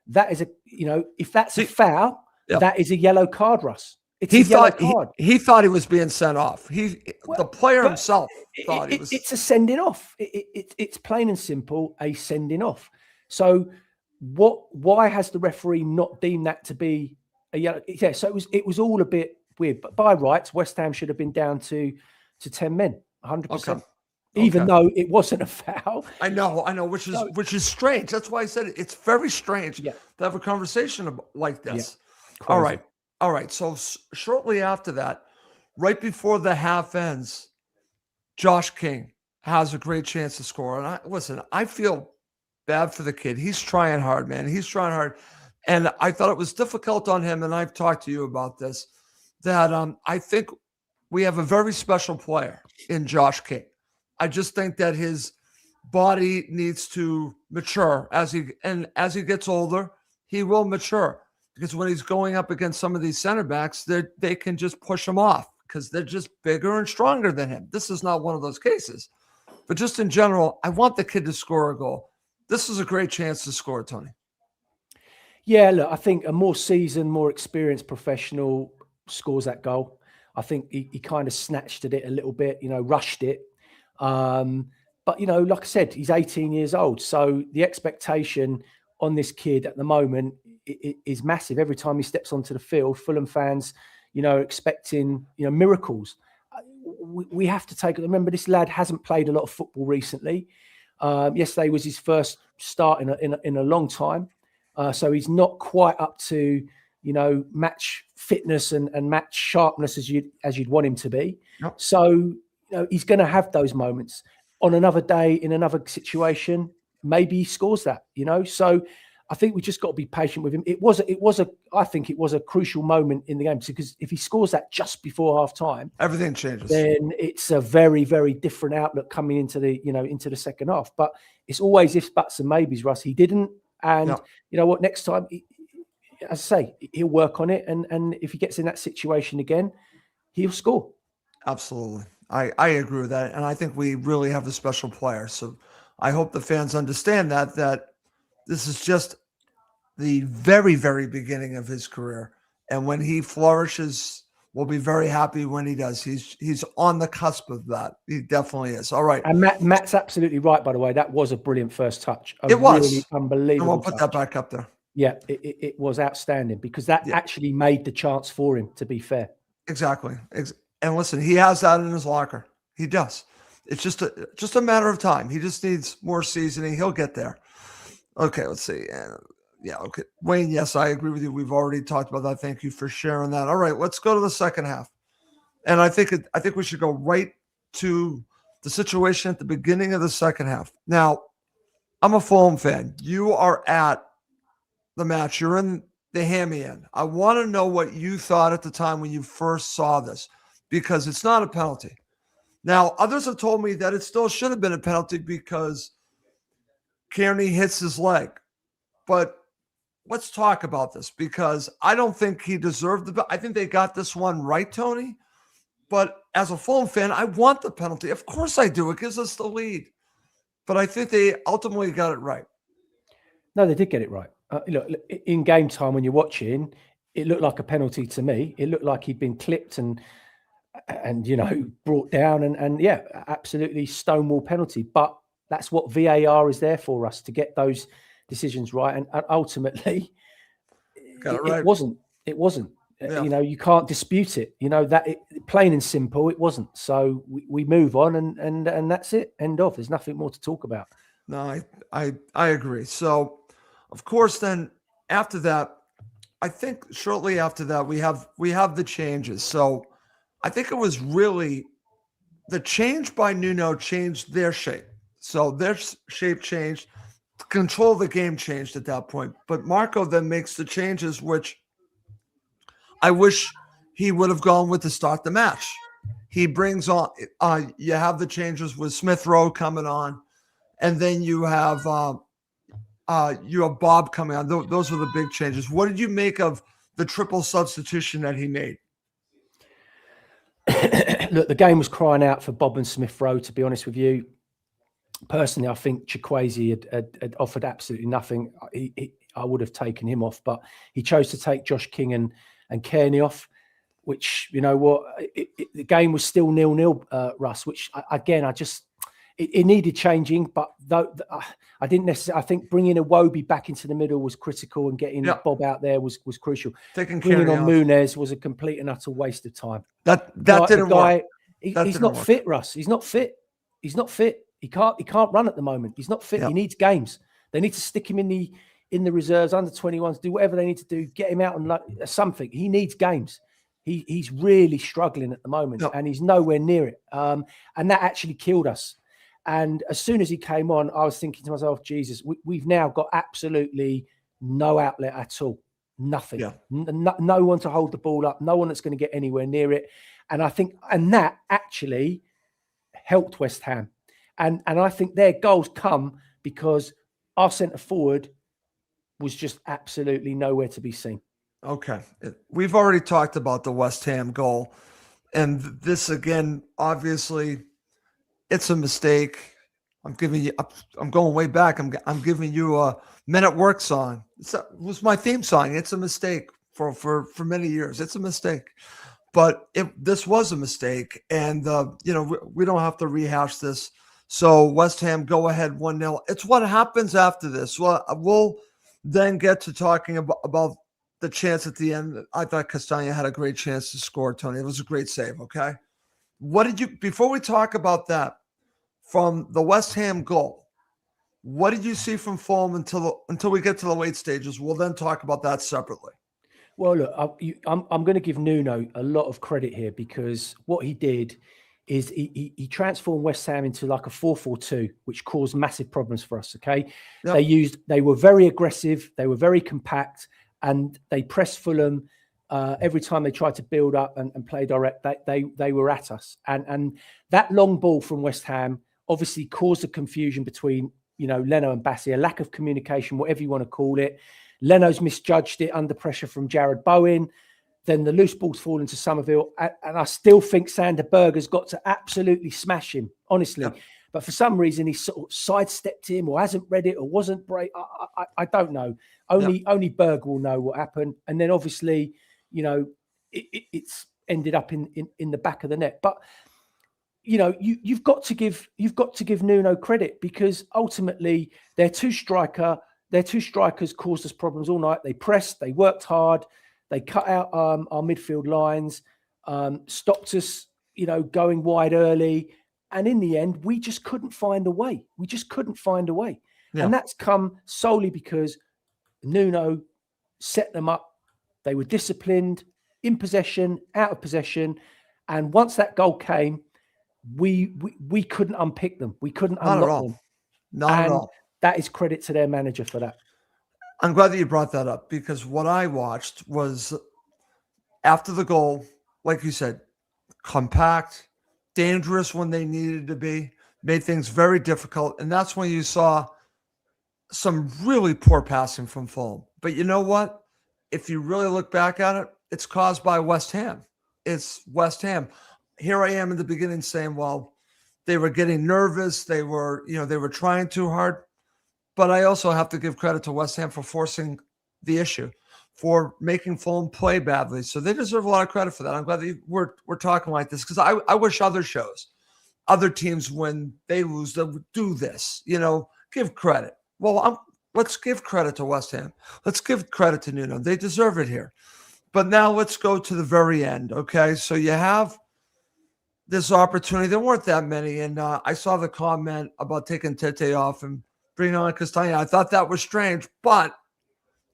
That is if that's a foul, that is a yellow card, Russ. He thought he was being sent off. The player himself thought he was. It's a sending off. It's plain and simple a sending off. So why has the referee not deemed that to be a yellow? Yeah, so it was all a bit weird. But by rights, West Ham should have been down to 10 men, 100%. Okay. Even though it wasn't a foul. I know, which is strange. That's why I said it's very strange to have a conversation like this. Yeah. All right. So shortly after that, right before the half ends, Josh King has a great chance to score. And I feel bad for the kid. He's trying hard, man. He's trying hard. And I thought it was difficult on him, and I've talked to you about this, that I think we have a very special player in Josh King. I just think that his body needs to mature as he gets older. He will mature, because when he's going up against some of these center backs, they can just push him off because they're just bigger and stronger than him. This is not one of those cases, but just in general, I want the kid to score a goal. This is a great chance to score, Tony. Yeah, look, I think a more seasoned, more experienced professional scores that goal. I think he kind of snatched at it a little bit, rushed it. But, like I said, he's 18 years old. So the expectation on this kid at the moment is massive. Every time he steps onto the field, Fulham fans, are expecting, miracles. We have to remember, this lad hasn't played a lot of football recently. Yesterday was his first start in a long time. So he's not quite up to, match fitness and match sharpness as you'd want him to be. Yep. So, he's going to have those moments. On another day, in another situation, maybe he scores that, So I think we just got to be patient with him. I think it was a crucial moment in the game, because if he scores that just before half time, everything changes. Then it's a very, very different outlook coming into the, into the second half. But it's always ifs, buts, and maybes, Russ. He didn't. And you know what, next time, as I say, he'll work on it. And if he gets in that situation again, he'll score. Absolutely. I agree with that. And I think we really have a special player. So I hope the fans understand that this is just the very, very beginning of his career. And when he flourishes, we'll be very happy when he does. He's on the cusp of that. He definitely is. All right. And Matt's absolutely right, by the way. That was a brilliant first touch. It was. Really unbelievable. And we'll put that back up there. Yeah, it was outstanding, because that actually made the chance for him, to be fair. Exactly. And listen, he has that in his locker. He does. It's just a matter of time. He just needs more seasoning. He'll get there. Okay, let's see. Okay. Wayne, yes, I agree with you. We've already talked about that. Thank you for sharing that. All right, let's go to the second half. And I think we should go right to the situation at the beginning of the second half. Now, I'm a Fulham fan. You are at the match. You're in the hammy end. I want to know what you thought at the time when you first saw this, because it's not a penalty. Now, others have told me that it still should have been a penalty because Kearney hits his leg. But let's talk about this, because I don't think he deserved I think they got this one right, Tony. But as a Fulham fan, I want the penalty. Of course I do. It gives us the lead. But I think they ultimately got it right. No, they did get it right. Look, in game time when you're watching, it looked like a penalty to me. It looked like he'd been clipped and brought down and yeah, absolutely stonewall penalty. But that's what VAR is there for us, to get those decisions right. And ultimately, it wasn't. It wasn't. Yeah. You can't dispute it. Plain and simple, it wasn't. So we move on and that's it. End of. There's nothing more to talk about. No, I agree. So, of course, then after that, I think shortly after that, we have the changes. So I think it was really the change by Nuno changed their shape. So their shape changed. Control of the game changed at that point. But Marco then makes the changes, which I wish he would have gone with to start the match. He brings on, you have the changes with Smith Rowe coming on, and then you have Bob coming on. Those were the big changes. What did you make of the triple substitution that he made? Look, the game was crying out for Bob and Smith Rowe, to be honest with you. Personally, I think Chukwueze had offered absolutely nothing. I would have taken him off, but he chose to take Josh King and Kearney off, which, the game was still 0-0, Russ, which it needed changing, but I didn't necessarily. I think bringing Iwobi back into the middle was critical, and getting Bob out there was crucial. Bringing on Muniz was a complete and utter waste of time. That didn't work. He's not fit, Russ. He's not fit. He's not fit. He can't run at the moment. He's not fit. He needs games. They need to stick him in the reserves, under 21s, do whatever they need to do, get him out and something. He needs games. He's really struggling at the moment, and he's nowhere near it. And that actually killed us. And as soon as he came on, I was thinking to myself, Jesus, we've now got absolutely no outlet at all. Nothing. Yeah. No one to hold the ball up. No one that's going to get anywhere near it. And I think, and that actually helped West Ham. And I think their goals come because our centre forward was just absolutely nowhere to be seen. Okay. We've already talked about the West Ham goal. And this, again, obviously, it's a mistake. I'm going way back. I'm giving you a Men at Work song. It was my theme song. It's a mistake for many years. It's a mistake. But this was a mistake. And, we don't have to rehash this. So West Ham go ahead 1-0. It's what happens after this. Well, we'll then get to talking about the chance at the end. I thought Castagna had a great chance to score, Tony. It was a great save, okay? Before we talk about that, from the West Ham goal, what did you see from Fulham until we get to the late stages? We'll then talk about that separately. Well, look, I'm going to give Nuno a lot of credit here, because what he did is he transformed West Ham into like a 4-4-2, which caused massive problems for us, okay? Yep. They were very aggressive, they were very compact, and they pressed Fulham every time they tried to build up and play direct. They were at us. And that long ball from West Ham obviously caused a confusion between, Leno and Bassi, a lack of communication, whatever you want to call it. Leno's misjudged it under pressure from Jared Bowen. Then the loose ball's fallen to Somerville. And I still think Sander Berger's got to absolutely smash him, honestly. Yeah. But for some reason, he sort of sidestepped him or hasn't read it or wasn't brave. I don't know. Only Berg will know what happened. And then obviously, it's ended up in the back of the net. But, you've got to give Nuno credit, because ultimately their two strikers caused us problems all night. They pressed, they worked hard. They cut out our midfield lines, stopped us, going wide early. And in the end, we just couldn't find a way. Yeah. And that's come solely because Nuno set them up. They were disciplined, in possession, out of possession. And once that goal came, we couldn't unpick them. We couldn't unlock them. Not at all. That is credit to their manager for that. I'm glad that you brought that up, because what I watched was, after the goal, like you said, compact, dangerous when they needed to be, made things very difficult. And that's when you saw some really poor passing from Fulham. But you know what? If you really look back at it, it's caused by West Ham. It's West Ham. Here I am in the beginning saying, well, they were getting nervous. They were, they were trying too hard. But I also have to give credit to West Ham for forcing the issue, for making Fulham play badly. So they deserve a lot of credit for that. I'm glad that we're talking like this, because I wish other shows, other teams, when they lose, they would do this, give credit. Well, let's give credit to West Ham. Let's give credit to Nuno. They deserve it here. But now let's go to the very end, okay? So you have this opportunity. There weren't that many, and I saw the comment about taking Tete off and bringing on Castagna. I thought that was strange, but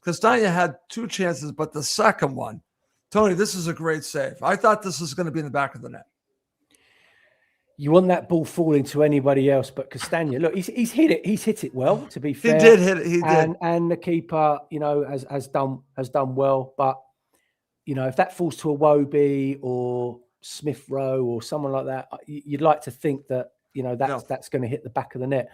Castagna had two chances, but the second one, Tony, this is a great save. I thought this was going to be in the back of the net. You want that ball falling to anybody else but Castagna. Look, he's hit it. He's hit it well, to be fair. He did hit it. He did. And the keeper, has done well. But, if that falls to a Wobie or Smith Rowe or someone like that, you'd like to think that, that's going to hit the back of the net.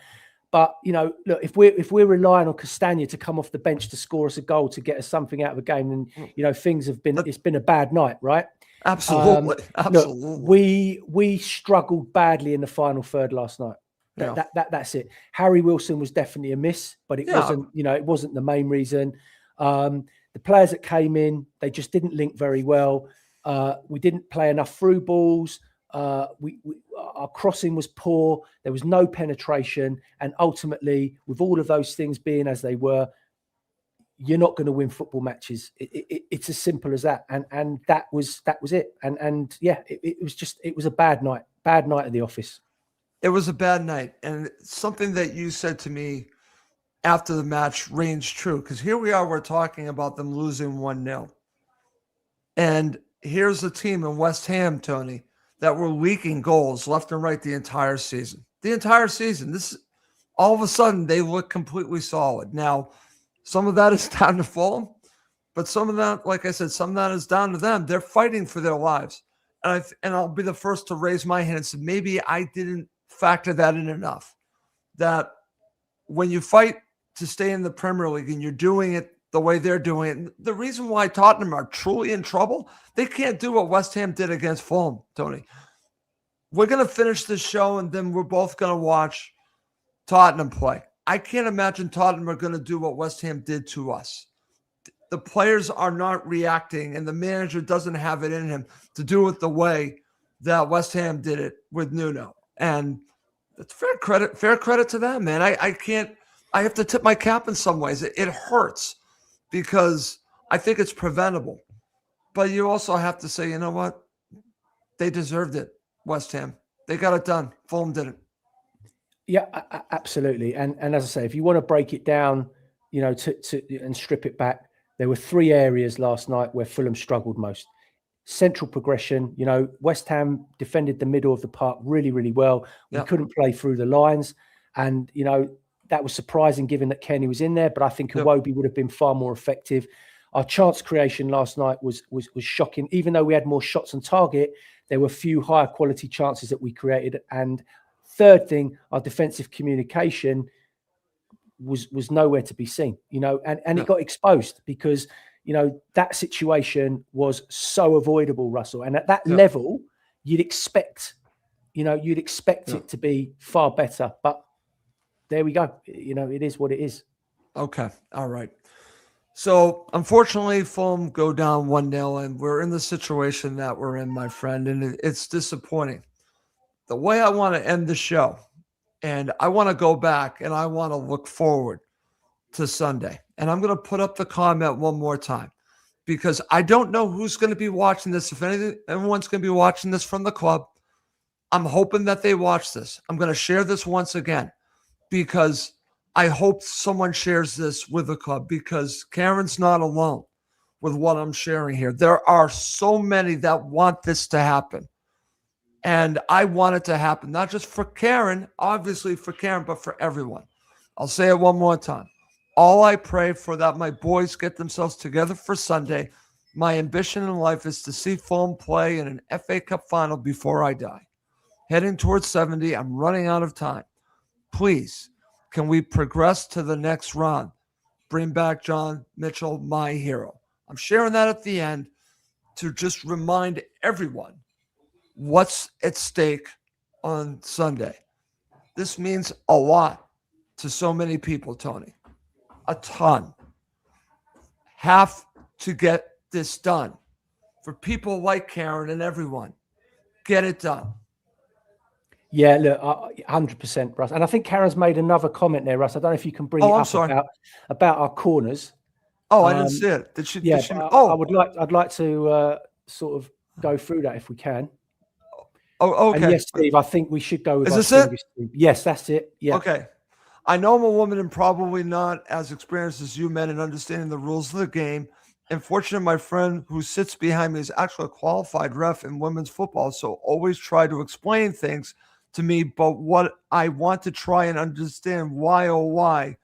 But, look, if we're relying on Castagna to come off the bench to score us a goal, to get us something out of a game, then, things have been, it's been a bad night, right? Absolutely. Absolutely. Look, we struggled badly in the final third last night. That's it. Harry Wilson was definitely a miss, but it wasn't the main reason. The players that came in, they just didn't link very well. We didn't play enough through balls. Our crossing was poor. There was no penetration, and ultimately, with all of those things being as they were, you're not going to win football matches. It's as simple as that. And that was it. And it was a bad night at the office. It was a bad night, and something that you said to me after the match rings true, because here we are, we're talking about them losing 1-0, and here's a team in West Ham, Tony, that were leaking goals left and right the entire season. This, all of a sudden, they look completely solid. Now, some of that is down to Fulham, but some of that, like I said, some of that is down to them. They're fighting for their lives. And I'll be the first to raise my hand and say, maybe I didn't factor that in enough. That when you fight to stay in the Premier League and you're doing it the way they're doing it, the reason why Tottenham are truly in trouble, they can't do what West Ham did against Fulham, Tony. We're going to finish this show, and then we're both going to watch Tottenham play. I can't imagine Tottenham are going to do what West Ham did to us. The players are not reacting, and the manager doesn't have it in him to do it the way that West Ham did it with Nuno. And it's fair credit to them, man. I have to tip my cap in some ways. It hurts because I think it's preventable. But you also have to say, you know what? They deserved it, West Ham. They got it done. Fulham didn't. Yeah, absolutely. And as I say, if you want to break it down, and strip it back, there were three areas last night where Fulham struggled most. Central progression, West Ham defended the middle of the park really, really well. We couldn't play through the lines. And, that was surprising given that Kenny was in there, but I think Iwobi would have been far more effective. Our chance creation last night was shocking. Even though we had more shots on target, there were few higher quality chances that we created. And third thing, our defensive communication was nowhere to be seen, and it got exposed because, that situation was so avoidable, Russell. And at that level, you'd expect it to be far better. But there we go. It is what it is. Okay. All right. So unfortunately, Fulham go down 1-0, and we're in the situation that we're in, my friend, and it's disappointing. The way I want to end the show, and I want to go back and I want to look forward to Sunday. And I'm going to put up the comment one more time because I don't know who's going to be watching this. If everyone's going to be watching this from the club, I'm hoping that they watch this. I'm going to share this once again because I hope someone shares this with the club because Karen's not alone with what I'm sharing here. There are so many that want this to happen. And I want it to happen, not just for Karen, obviously for Karen, but for everyone. I'll say it one more time. All I pray for that my boys get themselves together for Sunday. My ambition in life is to see Fulham play in an FA Cup final before I die. Heading towards 70, I'm running out of time. Please Can we progress to the next round? Bring back John Mitchell, my hero. I'm sharing that at the end to just remind everyone what's at stake on Sunday. This means a lot to so many people, Tony. A ton. Have to get this done. For people like Karen and everyone, get it done. Yeah, look, 100%, Russ. And I think Karen's made another comment there, Russ. I don't know if you can bring it up about our corners. Oh, I didn't see it. Did she? Yeah, did she, I'd like to sort of go through that if we can. Oh, okay. And yes, Steve, I think we should go with our strongest team. Yes, that's it. Yeah. Okay. I know I'm a woman and probably not as experienced as you men in understanding the rules of the game. Unfortunately, my friend who sits behind me is actually a qualified ref in women's football, so always try to explain things to me. But what I want to try and understand, why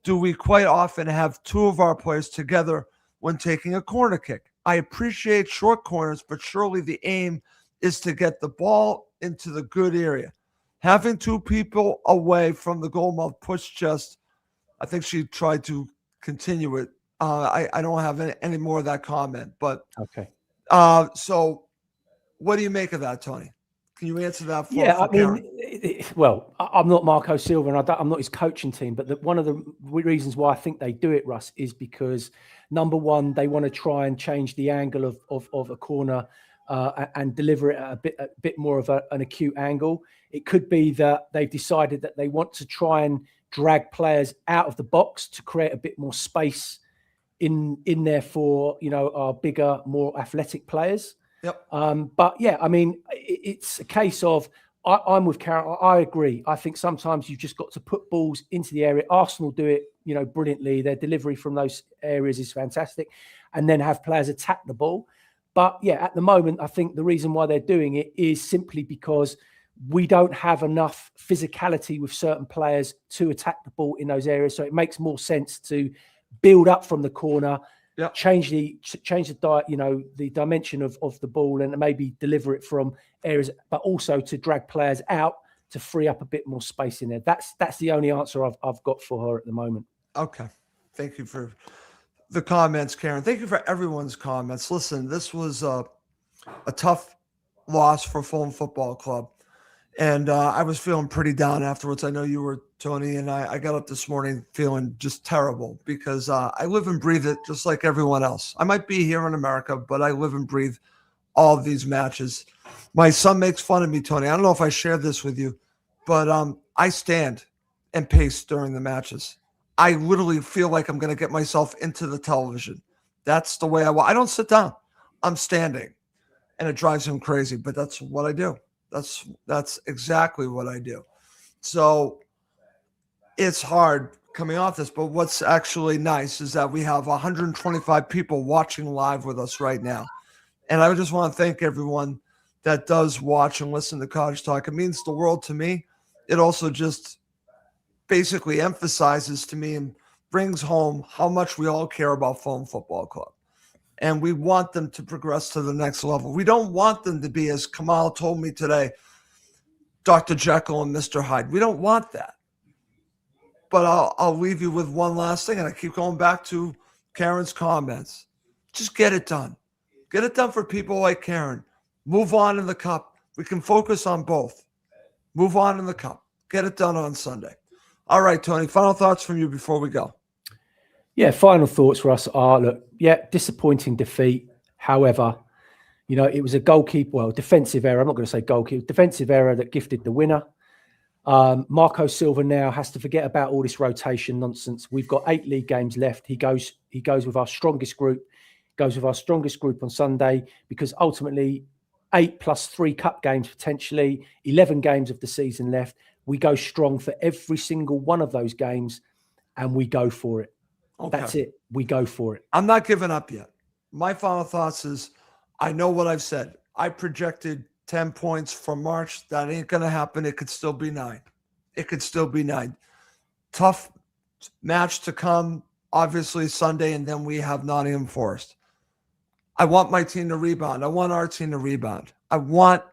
do we quite often have two of our players together when taking a corner kick? I appreciate short corners, but surely the aim is to get the ball into the good area. Having two people away from the goal mouth push just, I think she tried to continue it. I don't have any more of that comment, but okay. So what do you make of that, Tony? Can you answer that for I Karen? mean, well, I'm not Marco Silva and I'm not his coaching team, but one of the reasons why I think they do it, Russ, is because number one, they want to try and change the angle of a corner and deliver it at a bit more of an acute angle. It could be that they've decided that they want to try and drag players out of the box to create a bit more space in there for, our bigger, more athletic players. Yep. But yeah, I mean, it's a case of I'm with Karen. I agree. I think sometimes you've just got to put balls into the area. Arsenal do it, brilliantly. Their delivery from those areas is fantastic, and then have players attack the ball. But yeah, at the moment, I think the reason why they're doing it is simply because we don't have enough physicality with certain players to attack the ball in those areas. So it makes more sense to build up from the corner. Yep. Change the the dimension of the ball and maybe deliver it from areas, but also to drag players out to free up a bit more space in there. That's the only answer I've got for her at the moment. Okay. Thank you for the comments, Karen. Thank you for everyone's comments. Listen, this was a tough loss for Fulham Football Club. And I was feeling pretty down afterwards. I know you were, Tony, and I got up this morning feeling just terrible because I live and breathe it just like everyone else. I might be here in America, but I live and breathe all of these matches. My son makes fun of me, Tony. I don't know if I shared this with you, but I stand and pace during the matches. I literally feel like I'm going to get myself into the television. That's the way I don't sit down. I'm standing, and it drives him crazy, but that's what I do. That's exactly what I do. So it's hard coming off this, but what's actually nice is that we have 125 people watching live with us right now. And I just want to thank everyone that does watch and listen to Cottage Talk. It means the world to me. It also just basically emphasizes to me and brings home how much we all care about Fulham Football Club. And we want them to progress to the next level. We don't want them to be, as Kamal told me today, Dr. Jekyll and Mr. Hyde. We don't want that. But I'll leave you with one last thing, and I keep going back to Karen's comments. Just get it done. Get it done for people like Karen. Move on in the cup. We can focus on both. Move on in the cup. Get it done on Sunday. All right, Tony, final thoughts from you before we go. Yeah, final thoughts for us are, look, disappointing defeat. However, it was a defensive error. I'm not going to say goalkeeper, defensive error that gifted the winner. Marco Silva now has to forget about all this rotation nonsense. We've got 8 league games left. He goes with our strongest group, on Sunday, because ultimately 8 plus 3 cup games, potentially 11 games of the season left. We go strong for every single one of those games and we go for it. Okay. That's it. We go for it. I'm not giving up yet. My final thoughts is, I know what I've said. I projected 10 points from March. That ain't going to happen. It could still be 9. Tough match to come, obviously Sunday, and then we have Nottingham Forest. I want my team to rebound. I want our team to rebound. I want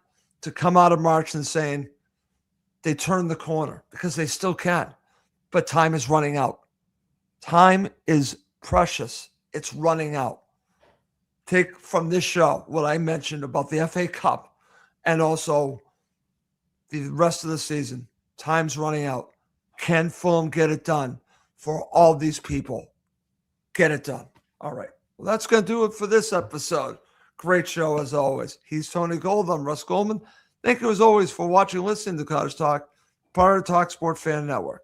to come out of March and saying they turned the corner, because they still can. but time is running out. Time is precious. It's running out. Take from this show what I mentioned about the FA Cup and also the rest of the season. Time's running out. Can Fulham get it done for all these people? Get it done. All right. Well, that's going to do it for this episode. Great show as always. He's Tony Gold. I'm Russ Goldman. Thank you as always for watching and listening to Cottage Talk, part of the Talk Sport Fan Network.